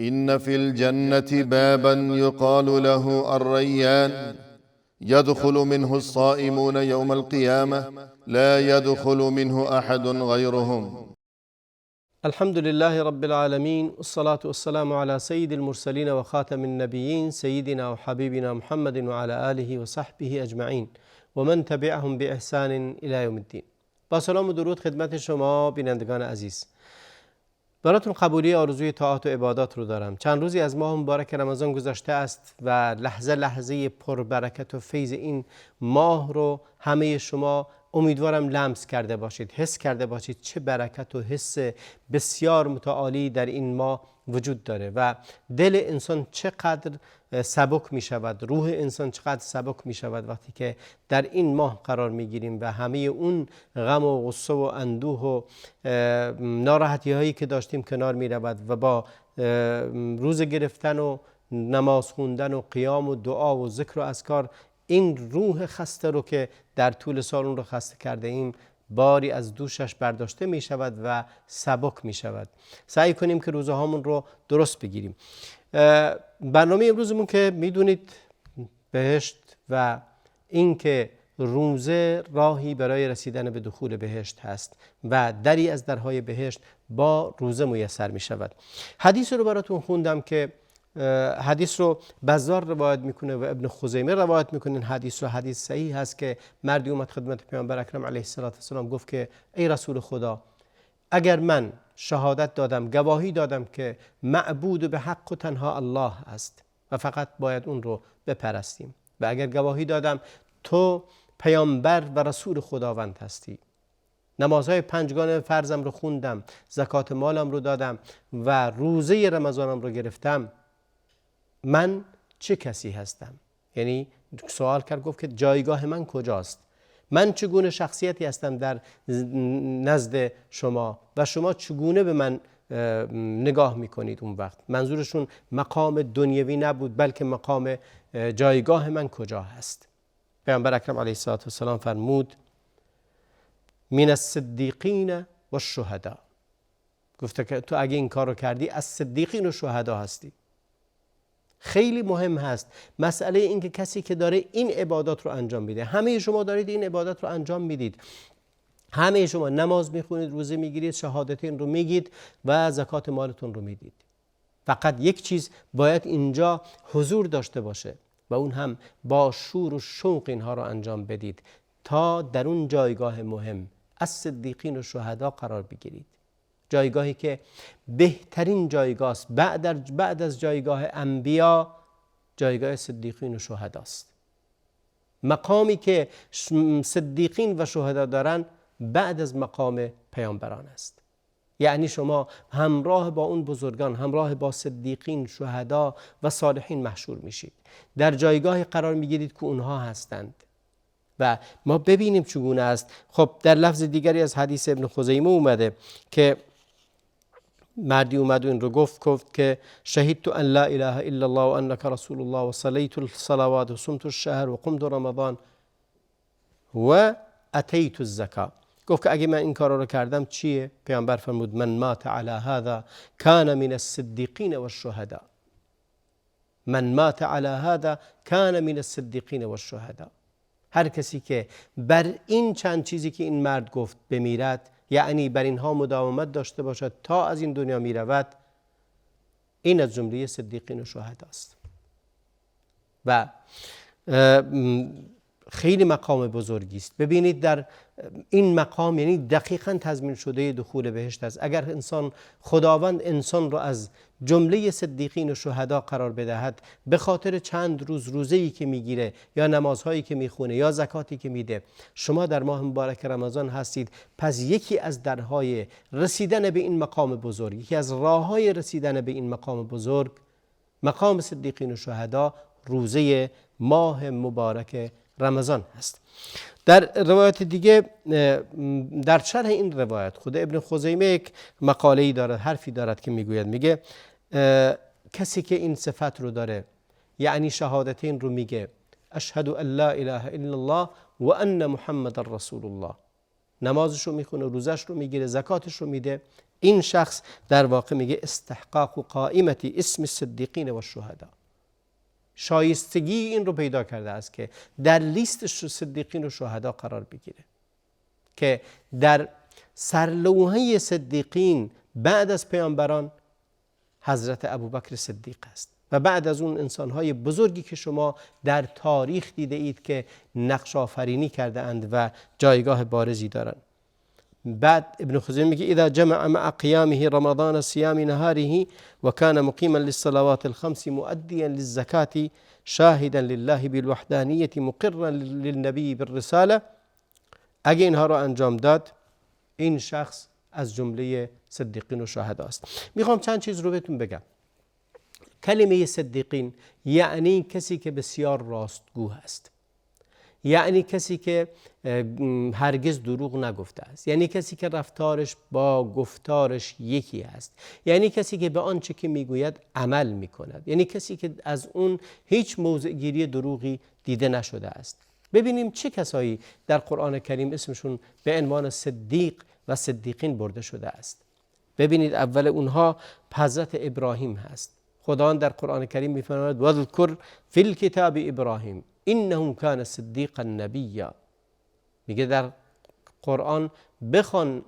إن في الجنة بابا يقال له الريان يدخل منه الصائمون يوم القيامة لا يدخل منه أحد غيرهم. الحمد لله رب العالمين، والصلاة والسلام على سيد المرسلين وخاتم النبيين سيدنا وحبيبنا محمد وعلى آله وصحبه أجمعين و من تبعهم بإحسان إلى يوم الدين. با سلام و درود خدمت شما بینندگان عزیز. براتون قبولی آرزوی طاعات و عبادات رو دارم. چند روزی از ماه مبارک رمضان گذشته است و لحظه لحظه پربرکت و فیض این ماه رو همه شما امیدوارم لمس کرده باشید، حس کرده باشید چه برکت و حس بسیار متعالی در این ماه وجود داره و دل انسان چقدر سبک می شود، روح انسان چقدر سبک می شود وقتی که در این ماه قرار می گیریم و همه اون غم و غصه و اندوه و ناراحتی هایی که داشتیم کنار می رود و با روزه گرفتن و نماز خوندن و قیام و دعا و ذکر و اذکار این روح خسته رو که در طول سال اون رو خسته کرده ایم باری از دوشش برداشته می شود و سبک می شود. سعی کنیم که روزه هامون رو درست بگیریم. برنامه امروزمون که میدونید بهشت و این که روزه راهی برای رسیدن به دخول بهشت هست و دری از درهای بهشت با روزه میسر می شود. حدیث رو براتون خوندم که حدیث رو بزار روایت میکنه و ابن خزیمه روایت میکنه. این حدیث رو حدیث صحیح هست که مردی اومد خدمت پیامبر اکرم علیه السلام گفت که ای رسول خدا، اگر من شهادت دادم، گواهی دادم که معبود به حق و تنها الله است و فقط باید اون رو بپرستیم و اگر گواهی دادم تو پیامبر و رسول خداوند هستی، نمازهای پنجگانه فرضم رو خوندم، زکات مالم رو دادم و روزه رمضانم رو گرفتم، من چه کسی هستم؟ یعنی سوال کرد، گفت که جایگاه من کجاست؟ من چگونه شخصیتی هستم در نزد شما و شما چگونه به من نگاه میکنید؟ اون وقت منظورشون مقام دنیوی نبود بلکه مقام جایگاه من کجا هست. پیامبر اکرم علیه السلام فرمود من الصدیقین و الشهدا، گفته که تو اگه این کار رو کردی از صدیقین و شهدا هستی. خیلی مهم هست مسئله این که کسی که داره این عبادات رو انجام میده، همه شما دارید این عبادات رو انجام میدید، همه شما نماز میخونید، روزه میگیرید، شهادتین رو میگید و زکات مالتون رو میدید، فقط یک چیز باید اینجا حضور داشته باشه و اون هم با شور و شوق اینها رو انجام بدید تا در اون جایگاه مهم از صدیقین و شهدا قرار بگیرید. جایگاهی که بهترین جایگاه است بعد از جایگاه انبیا، جایگاه صدیقین و شهدا است. مقامی که صدیقین و شهدا دارن بعد از مقام پیامبران است. یعنی شما همراه با اون بزرگان، همراه با صدیقین، شهدا و صالحین محشور میشید، در جایگاهی قرار میگیرید که اونها هستند و ما ببینیم چگونه است. خب در لفظ دیگری از حدیث ابن خزیمه اومده که مردی اومد و این رو گفت که شهدت ان لا اله الا الله و انک رسول الله و صلیت الصلوات و صمت الشهر و قمت رمضان و اتیت الزکات. گفت که اگه من این کارا رو کردم چیه؟ پیامبر فرمود من مات علی هذا کان من الصدیقین و الشهدا. من مات علی هذا کان من الصدیقین و الشهدا. هر کسی که بر این چند چیزی که این مرد گفت بمیرد، یعنی بر اینها مداومت داشته باشد تا از این دنیا می رود، این از جمله صدیقین و شهدا است و خیلی مقام بزرگی است. ببینید در این مقام یعنی دقیقاً تضمین شده دخول بهشت است. اگر خداوند انسان رو از جمله صدیقین و شهدا قرار بدهد به خاطر چند روز روزه‌ای که میگیره یا نمازهایی که میخونه یا زکاتی که میده، شما در ماه مبارک رمضان هستید، پس یکی از درهای رسیدن به این مقام بزرگ، یکی از راههای رسیدن به این مقام بزرگ، مقام صدیقین و شهدا، روزه ماه مبارک رمضان هست. در روایت دیگه در شرح این روایت خود ابن خزیمه یک مقاله‌ای دارد، حرفی دارد که میگه کسی که این صفت رو داره، یعنی شهادتین رو میگه اشهد ان لا اله الا الله و ان محمد رسول الله، نمازش رو میخونه، روزش رو میگیره، زکاتش رو میده، این شخص در واقع میگه استحقاق و قائمتی اسم صدیقین و شهدا، شایستگی این رو پیدا کرده است که در لیست صدیقین و شهدا قرار بگیره، که در سرلوحه صدیقین بعد از پیامبران حضرت ابوبکر صدیق است و بعد از اون انسان‌های بزرگی که شما در تاریخ دیده اید که نقش آفرینی کرده اند و جایگاه بارزی دارند. بعد ابن خزیمه میگه اذا جمع مع قیامه رمضان صيام نهاره وكان مقيما للصلوات الخمس مؤديا للزكاة شاهدا لله بالوحدانية مقرا للنبي بالرسالة، اگه اینها رو انجام داد این شخص از جمله صدیقین و شهدا است. میخوام چند چیز رو بهتون بگم. کلمه صدیقین یعنی کسی که بسیار راستگو است، یعنی کسی که هرگز دروغ نگفته است، یعنی کسی که رفتارش با گفتارش یکی است، یعنی کسی که به آنچه که میگوید عمل میکند، یعنی کسی که از اون هیچ موضع گیری دروغی دیده نشده است. ببینیم چه کسایی در قرآن کریم اسمشون به عنوان صدیق و صدیقین برده شده است. ببینید اول اونها حضرت ابراهیم هست. خداوند در قرآن کریم میفرماید واذکر فی الکتاب ابراهیم انه کان صدیقا نبیا. میگه در قرآن بخوان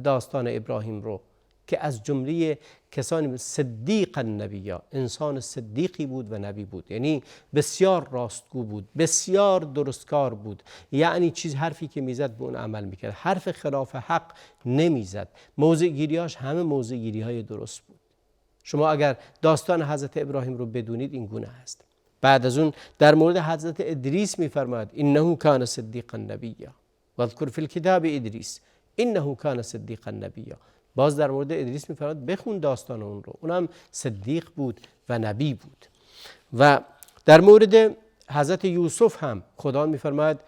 داستان ابراهیم رو که از جمله کسانی صدیقا نبیا، انسان صدیقی بود و نبی بود، یعنی بسیار راستگو بود، بسیار درستکار بود، یعنی حرفی که میزد به اون عمل میکرد، حرف خلاف حق نمیزد، موضع گیریاش همه موضع گیری های درست بود. شما اگر داستان حضرت ابراهیم رو بدونید این گونه هست. بعد از اون در مورد حضرت ادریس میفرماید انه کان صدیقا نبیا واذکر فی الکتاب ادریس انه کان صدیقا نبیا. باز در مورد ادریس میفرماید بخون داستان اون رو، اونم صدیق بود و نبی بود. و در مورد حضرت یوسف هم خدا میفرماید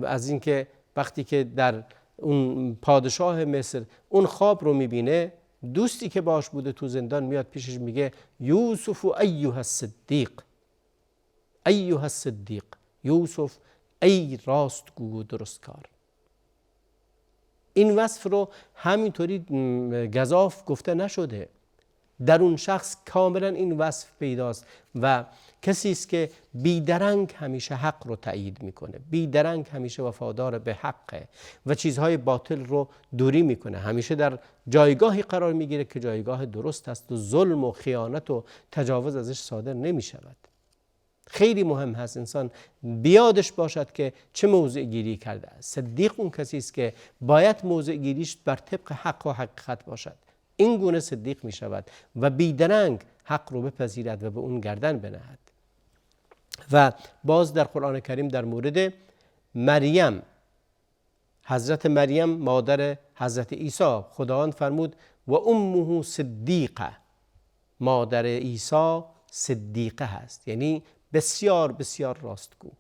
از اینکه وقتی که در اون پادشاه مصر اون خواب رو میبینه، دوستی که باش بوده تو زندان میاد پیشش میگه یوسف ایها الصدیق، ایها الصدیق، یوسف ای راستگو و درستکار. این وصف رو همینطوری گزاف گفته نشده، در اون شخص کاملا این وصف پیداست و کسی است که بیدرنگ همیشه حق رو تأیید میکنه، بیدرنگ همیشه وفادار به حقه و چیزهای باطل رو دوری میکنه، همیشه در جایگاهی قرار میگیره که جایگاه درست است و ظلم و خیانت و تجاوز ازش صادر نمیشود. خیلی مهم هست انسان بیادش باشد که چه موضع گیری کرده است. صدیق اون کسی است که باید موضع گیریش بر طبق حق و حقیقت باشد، این گونه صدیق می شود و بیدرنگ حق رو بپذیرد و به اون گردن بنهد. و باز در قرآن کریم در مورد مریم، حضرت مریم مادر حضرت عیسی، خداوند فرمود و امه صدیقه، مادر عیسی صدیقه هست، یعنی بسیار بسیار راستگو.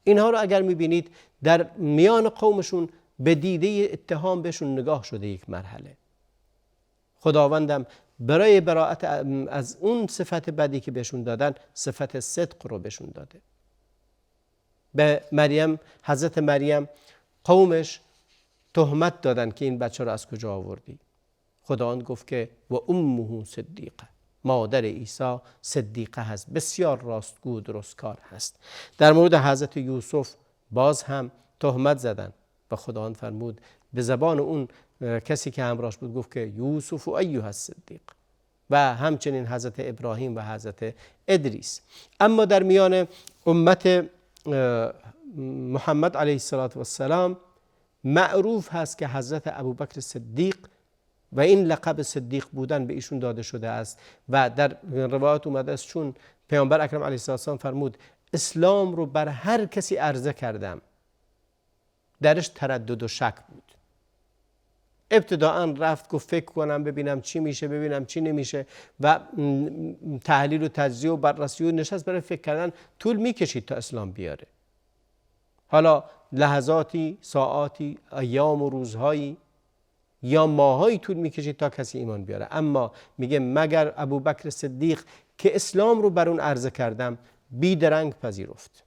اینها رو اگر میبینید در میان قومشون به دیده اتهام بهشون نگاه شده یک مرحله. خداوندم برای براءت از اون صفت بدی که بهشون دادن صفت صدق رو بهشون داده. به مریم، حضرت مریم قومش تهمت دادن که این بچه رو از کجا آوردی. خداوند گفت که و امه صدیقه، مادر عیسی صدیقه هست، بسیار راستگو و درستکار هست. در مورد حضرت یوسف باز هم تهمت زدن و خداوند فرمود به زبان اون کسی که همراهش بود گفت که یوسف ایها الصدیق. و همچنین حضرت ابراهیم و حضرت ادریس. اما در میان امت محمد علیه السلام معروف هست که حضرت ابوبکر صدیق و این لقب صدیق بودن به ایشون داده شده است و در روایات اومده است چون پیامبر اکرم علیه السلام فرمود اسلام رو بر هر کسی عرضه کردم درش تردد و شک بود. ابتداءً رفت گفت فکر کنم ببینم چی میشه، ببینم چی نمیشه و تحلیل و تجزیه و بررسی و نشست برای فکر کردن طول میکشید تا اسلام بیاره. حالا لحظاتی، ساعاتی، ایام و روزهایی یا ماهایی طول میکشید تا کسی ایمان بیاره. اما میگه مگر ابوبکر صدیق که اسلام رو بر اون عرضه کردم بیدرنگ پذیرفت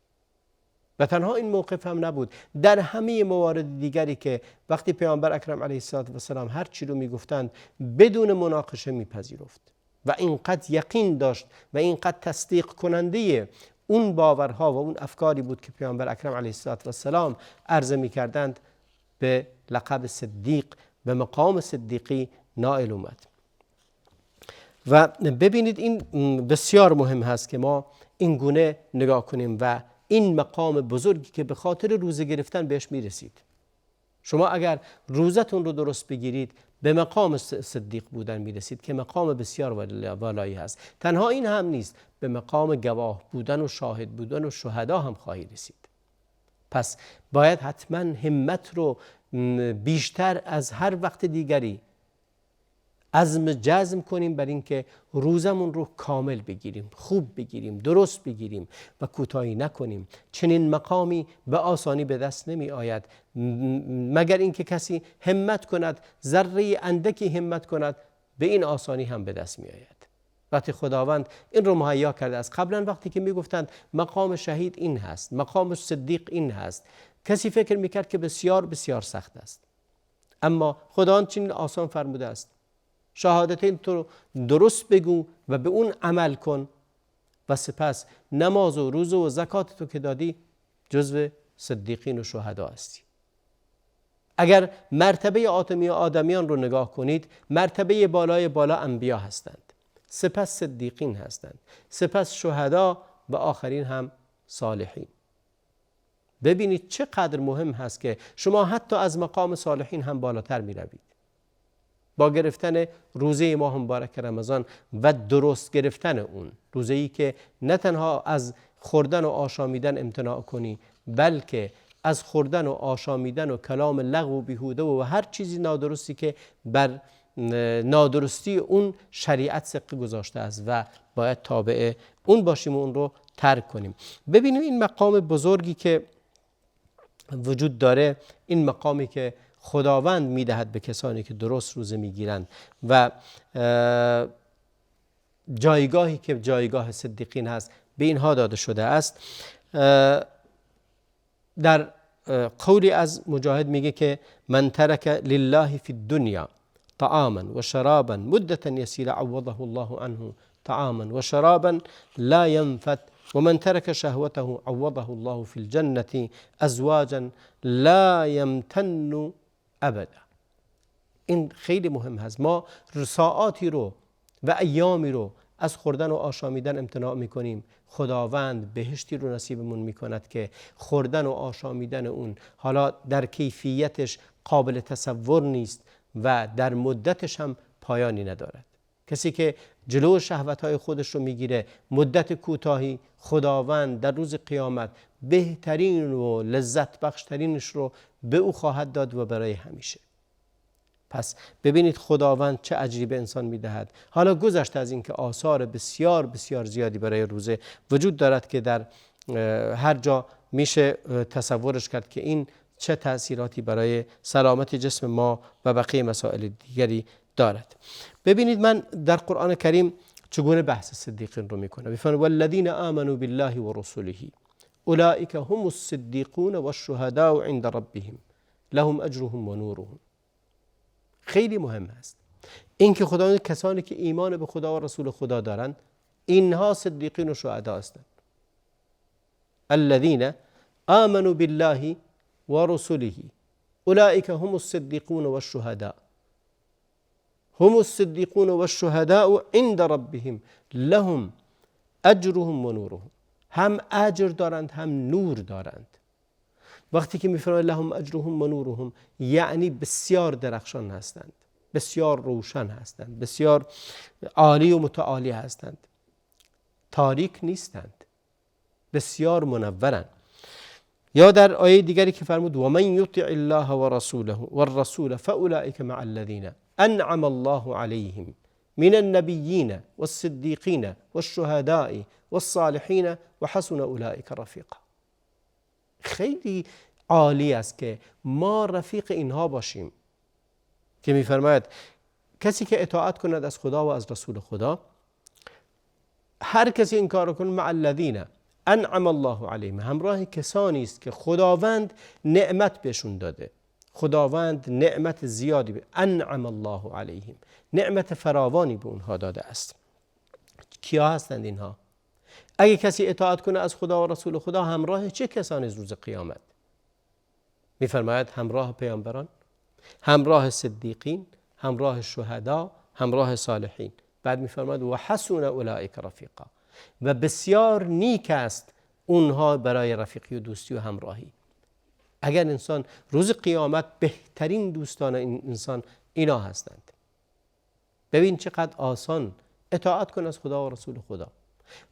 و تنها این موقف هم نبود، در همه موارد دیگری که وقتی پیامبر اکرم علیه السلام هر چی رو میگفتند بدون مناقشه میپذیرفت و اینقدر یقین داشت و اینقدر تصدیق کننده اون باورها و اون افکاری بود که پیامبر اکرم علیه السلام عرضه میکردند، به لقب صدیق، به مقام صدیقی نائل اومد. و ببینید این بسیار مهم هست که ما این گونه نگاه کنیم و این مقام بزرگی که به خاطر روزه گرفتن بهش میرسید. شما اگر روزتون رو درست بگیرید به مقام صدیق بودن میرسید که مقام بسیار والایی هست. تنها این هم نیست، به مقام گواه بودن و شاهد بودن و شهدا هم خواهی رسید. پس باید حتما همت رو بیشتر از هر وقت دیگری عزم جزم کنیم بر اینکه روزمون رو کامل بگیریم، خوب بگیریم، درست بگیریم و کوتاهی نکنیم. چنین مقامی به آسانی به دست نمی آید مگر اینکه کسی همت کند، ذره اندکی همت کند، به این آسانی هم به دست می آید. وقتی خداوند این رو مهیا کرده است، قبلا وقتی که می گفتند مقام شهید این هست، مقام صدیق این هست، کسی فکر می کرد که بسیار بسیار سخت است، اما خداوند چنین آسان فرموده است. شهادتین تو درست بگو و به اون عمل کن و سپس نماز و روزه و زکات تو که دادی جزو صدیقین و شهدا هستی. اگر مرتبه آدمیان رو نگاه کنید، مرتبه بالای بالا انبیا هستند، سپس صدیقین هستند، سپس شهدا و آخرین هم صالحین. ببینید چقدر مهم هست که شما حتی از مقام صالحین هم بالاتر می روید. با گرفتن روزه ماه مبارک رمضان و درست گرفتن اون روزه‌ای که نه تنها از خوردن و آشامیدن امتناع کنی، بلکه از خوردن و آشامیدن و کلام لغو و بیهوده و هر چیزی نادرستی که بر نادرستی اون شریعت سقه گذاشته است و باید تابع اون باشیم و اون رو ترک کنیم. ببینیم این مقام بزرگی که وجود داره، این مقامی که خداوند میدهد به کسانی که درست روزه میگیرند و جایگاهی که جایگاه صدیقین هست به اینها داده شده است. در قولی از مجاهد میگه که من ترک لله فی الدنیا طعاما و شرابا مدة یسیره عوضه الله عنه طعاما و شرابا لا ينفد ومن ترك شهوته عوضه الله في الجنة ازواجا لا يمتن ابدا. این خیلی مهم هست. ما ساعاتی رو و ایامی رو از خوردن و آشامیدن امتناع میکنیم، خداوند بهشتی رو نصیبمون میکند که خوردن و آشامیدن اون حالا در کیفیتش قابل تصور نیست و در مدتش هم پایانی ندارد. کسی که جلو شهوتهای خودش رو میگیره مدت کوتاهی، خداوند در روز قیامت بهترین و لذت بخشترینش رو به او خواهد داد و برای همیشه. پس ببینید خداوند چه اجری به انسان میدهد. حالا گذشته از این که آثار بسیار بسیار زیادی برای روزه وجود دارد که در هر جا میشه تصورش کرد که این چه تأثیراتی برای سلامت جسم ما و بقیه مسائل دیگری دارد. ببینید من در قرآن کریم چگونه بحث صدیقین رو میکنه. میفرماید والذین آمنوا بالله و رسوله اولئک هم الصدیقون والشهداء عند ربهم لهم اجرهم و نورهم. خیلی مهم است این که خداوند کسانی که ایمان به خدا و رسول خدا دارند اینها صدیقین و شهدا هستند. الذين آمنوا بالله و رسوله اولئک هم الصدیقون والشهداء هم الصدیقون والشهداء عند ربهم لهم اجرهم و نورهم. هم اجر دارند هم نور دارند. وقتی که میفرماید لهم اجرهم و نورهم یعنی بسیار درخشان هستند، بسیار روشن هستند، بسیار عالی و متعالی هستند، تاریک نیستند، بسیار منورند. یا در آیه دیگری که فرمود و من یطع الله و رسوله والرسول فاولئک مع الذین انعم الله عليهم من النبيين والصديقين والشهداء والصالحين وحسن اولئک رفیقا. خیلی عالی است که ما رفیق اینها باشیم که میفرماید کسی که اطاعت کند از خدا و از رسول خدا، هر کسی این کار کنه مع الذین، انعم الله علیهم، همراه کسانی است که خداوند نعمت بهشون داده، خداوند نعمت زیادی انعم الله علیهم، نعمت فراوانی به اونها داده است. کیا هستند اینها؟ اگه کسی اطاعت کنه از خدا و رسول خدا، همراه چه کسانی روز قیامت؟ میفرماید همراه پیامبران، همراه صدیقین، همراه شهدا، همراه صالحین. بعد میفرماید و حسن اولئک رفیقا، و بسیار نیک است اونها برای رفیقی و دوستی و همراهی. اگر انسان روز قیامت، بهترین دوستان این انسان اینا هستند. ببین چقدر آسان اطاعت کن از خدا و رسول خدا.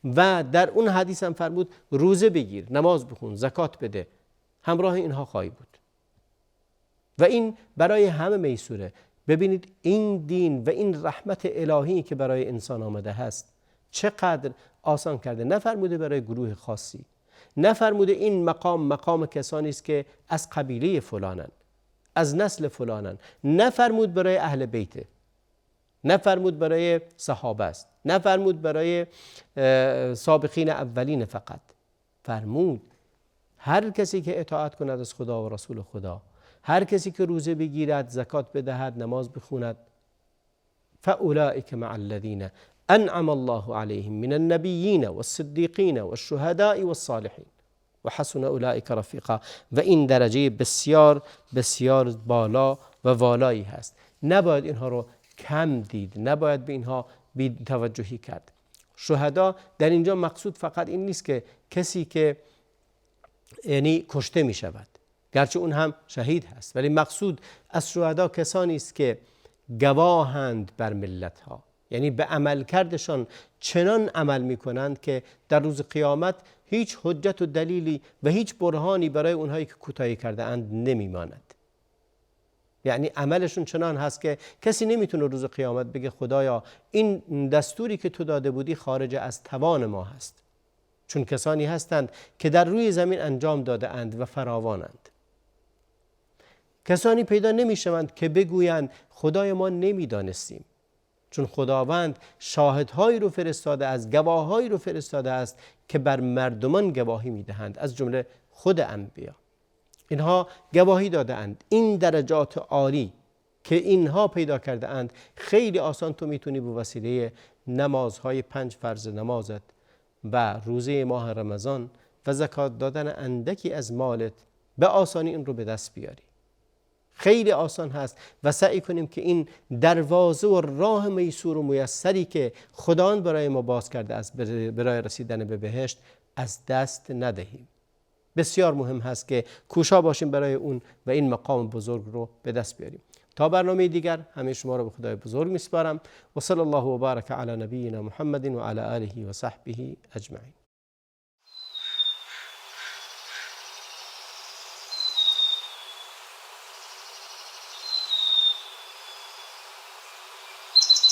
و در اون حدیث هم فرمود روزه بگیر، نماز بخون، زکات بده، همراه اینها خواهی بود. و این برای همه میسوره. ببینید این دین و این رحمت الهی که برای انسان آمده هست چقدر آسان کرده. نفرموده برای گروه خاصی، نفرموده این مقام کسانی است که از قبیله فلانن، از نسل فلانن، نفرمود برای اهل بیت، نفرمود برای صحابه است، نفرمود برای سابقین اولین، فقط فرمود هر کسی که اطاعت کند از خدا و رسول خدا، هر کسی که روزه بگیرد، زکات بدهد، نماز بخوند، فاولئک مع الذین انعم الله علیهم من النبیین والصدیقین والشهداء والصالحین و حسن اولئک رفیقا. و این درجه بسیار بسیار بالا و والایی هست. نباید اینها رو کم دید، نباید به اینها بی توجهی کرد. شهدا در اینجا مقصود فقط این نیست که کسی که یعنی کشته می شود، گرچه اون هم شهید هست، ولی مقصود از شهدا کسانی است که گواهند بر ملت ها، یعنی به عمل کردشان چنان عمل می کنند که در روز قیامت هیچ حجت و دلیلی و هیچ برهانی برای اونهایی که کوتاهی کرده اند نمی ماند. یعنی عملشون چنان هست که کسی نمیتونه روز قیامت بگه خدایا این دستوری که تو داده بودی خارج از توان ما هست، چون کسانی هستند که در روی زمین انجام داده اند و فراوانند. کسانی پیدا نمیشوند که بگویند خدای ما نمیدانستیم، چون خداوند شاهدهایی رو فرستاده است، گواههایی رو فرستاده است که بر مردمان گواهی میدهند، از جمله خود انبیا. اینها گواهی داده اند. این درجات عالی که اینها پیدا کرده اند، خیلی آسان تو میتونی به وسیله نمازهای 5 فرض نمازت و روزه ماه رمضان و زکات دادن اندکی از مالت به آسانی این رو به دست بیاری. خیلی آسان هست و سعی کنیم که این دروازه و راه میسور و میسری که خداوند برای ما باز کرده است برای رسیدن به بهشت از دست ندهیم. بسیار مهم هست که کوشا باشیم برای اون و این مقام بزرگ رو به دست بیاریم. تا برنامه دیگر همه شما رو به خدای بزرگ میسپارم و صلی الله و بارک علی نبینا محمد و علی آله و صحبه اجمعین.